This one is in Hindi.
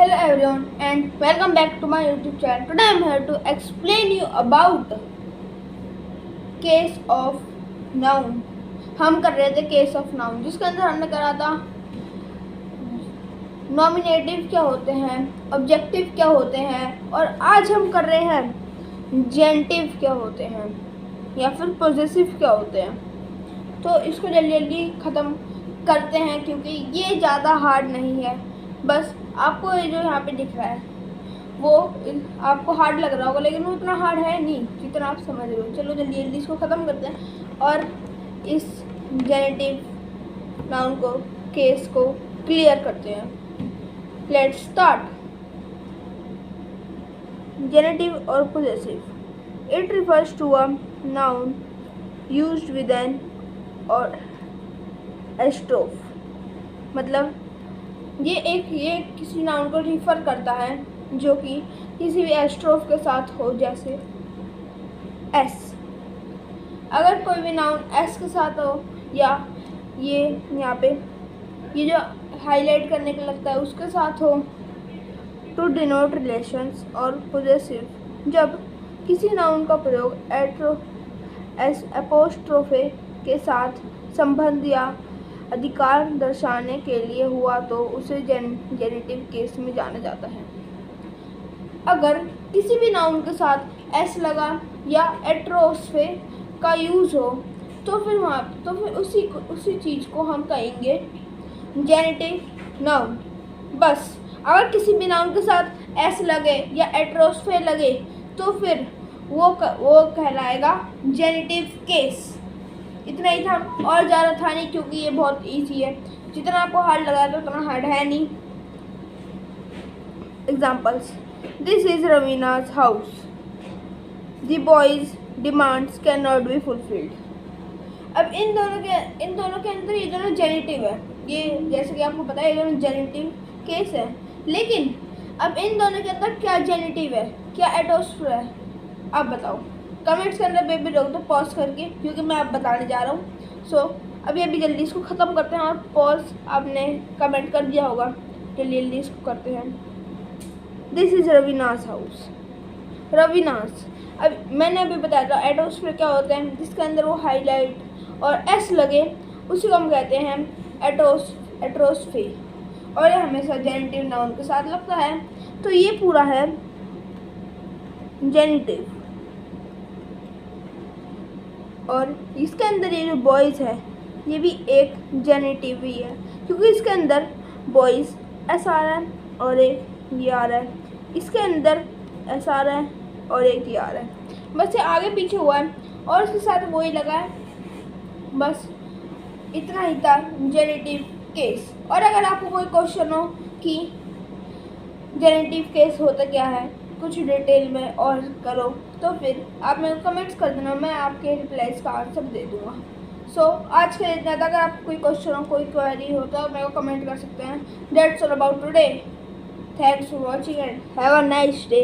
Hello everyone and welcome back to my YouTube channel. Today I am here to explain you about case of noun. हम कर रहे थे case of noun जिसके अंदर हमने करा था नॉमिनेटिव क्या होते हैं, ऑब्जेक्टिव क्या होते हैं और आज हम कर रहे हैं जेंटिव क्या होते हैं या फिर पोजेसिव क्या होते हैं। तो इसको जल्दी जल्दी ख़त्म करते हैं क्योंकि ये ज़्यादा हार्ड नहीं है। बस आपको ये जो यहाँ पे दिख रहा है वो आपको हार्ड लग रहा होगा लेकिन वो इतना हार्ड है नहीं जितना आप समझ रहे हो। चलो जल्दी जल्दी इसको ख़त्म करते हैं और इस जेनेटिव नाउन को केस को क्लियर करते हैं। Let's start. जेनेटिव और possessive, it refers to a noun used with an और एस्ट्रोफ, मतलब ये किसी नाउन को रिफ़र करता है जो कि किसी भी एस्ट्रोफ के साथ हो, जैसे एस। अगर कोई भी नाउन एस के साथ हो या ये यहाँ पे ये जो हाईलाइट करने के लगता है उसके साथ हो, टू डिनोट रिलेशंस। और पोजेसिव, जब किसी नाउन का प्रयोग एपोस्ट्रोफे के साथ संबंध या अधिकार दर्शाने के लिए हुआ तो उसे जेनेटिव केस में जाना जाता है। अगर किसी भी नाउन के साथ एस लगा या एट्रोस्फे का यूज़ हो तो फिर उसी चीज़ को हम कहेंगे जेनेटिव नाउन। बस अगर किसी भी नाउन के साथ एस लगे या एट्रोस्फे लगे तो फिर वो कहलाएगा जेनेटिव केस। इतना ही था और ज़्यादा था नहीं क्योंकि ये बहुत इजी है। जितना आपको हार्ड लगा था उतना हार्ड है नहीं। Examples, this is Raveena's house, the boys demands can not be fulfilled. अब इन दोनों के अंदर ये दोनों जेनेटिव है, ये जैसे कि आपको पता है ये दोनों जेनेटिव केस है। लेकिन अब इन दोनों के अंदर क्या जेनेटिव है, क्या एटोस्फेर है, आप बताओ। कमेंट्स के अंदर बेबी रोक दो पॉज करके क्योंकि मैं अब बताने जा रहा हूँ। सो अभी जल्दी इसको ख़त्म करते हैं और पॉज आपने कमेंट कर दिया होगा, जल्दी जल्दी इसको करते हैं। This is Raveena's house, Raveena's. अब मैंने अभी बताया था एटोस्फेर क्या होते हैं, जिसके अंदर वो हाईलाइट और एस लगे उसी को हम कहते हैं एट्रोस्फे और ये हमेशा जेनेटिव नाउन के साथ लगता है। तो ये पूरा है जेनेटिव। और इसके अंदर ये जो बॉयज़ है ये भी एक जेनेटिव ही है क्योंकि इसके अंदर बॉयज़ एस आ रहा है और एक ये आ रहा है, इसके अंदर एस आ रहा है और एक ये आ रहा है। बस ये आगे पीछे हुआ है और उसके साथ वही लगा है। बस इतना ही था जेनेटिव केस। और अगर आपको कोई क्वेश्चन हो कि जेनेटिव केस होता क्या है कुछ डिटेल में और करो तो फिर आप मेरे को कमेंट्स कर देना, मैं आपके रिप्लाईज का आंसर दे दूँगा। सो आज के लिए इतना था। अगर आपको कोई क्वेश्चन हो, कोई क्वेरी हो तो मेरे को कमेंट कर सकते हैं। That's all about today. Thanks for watching and have a nice day.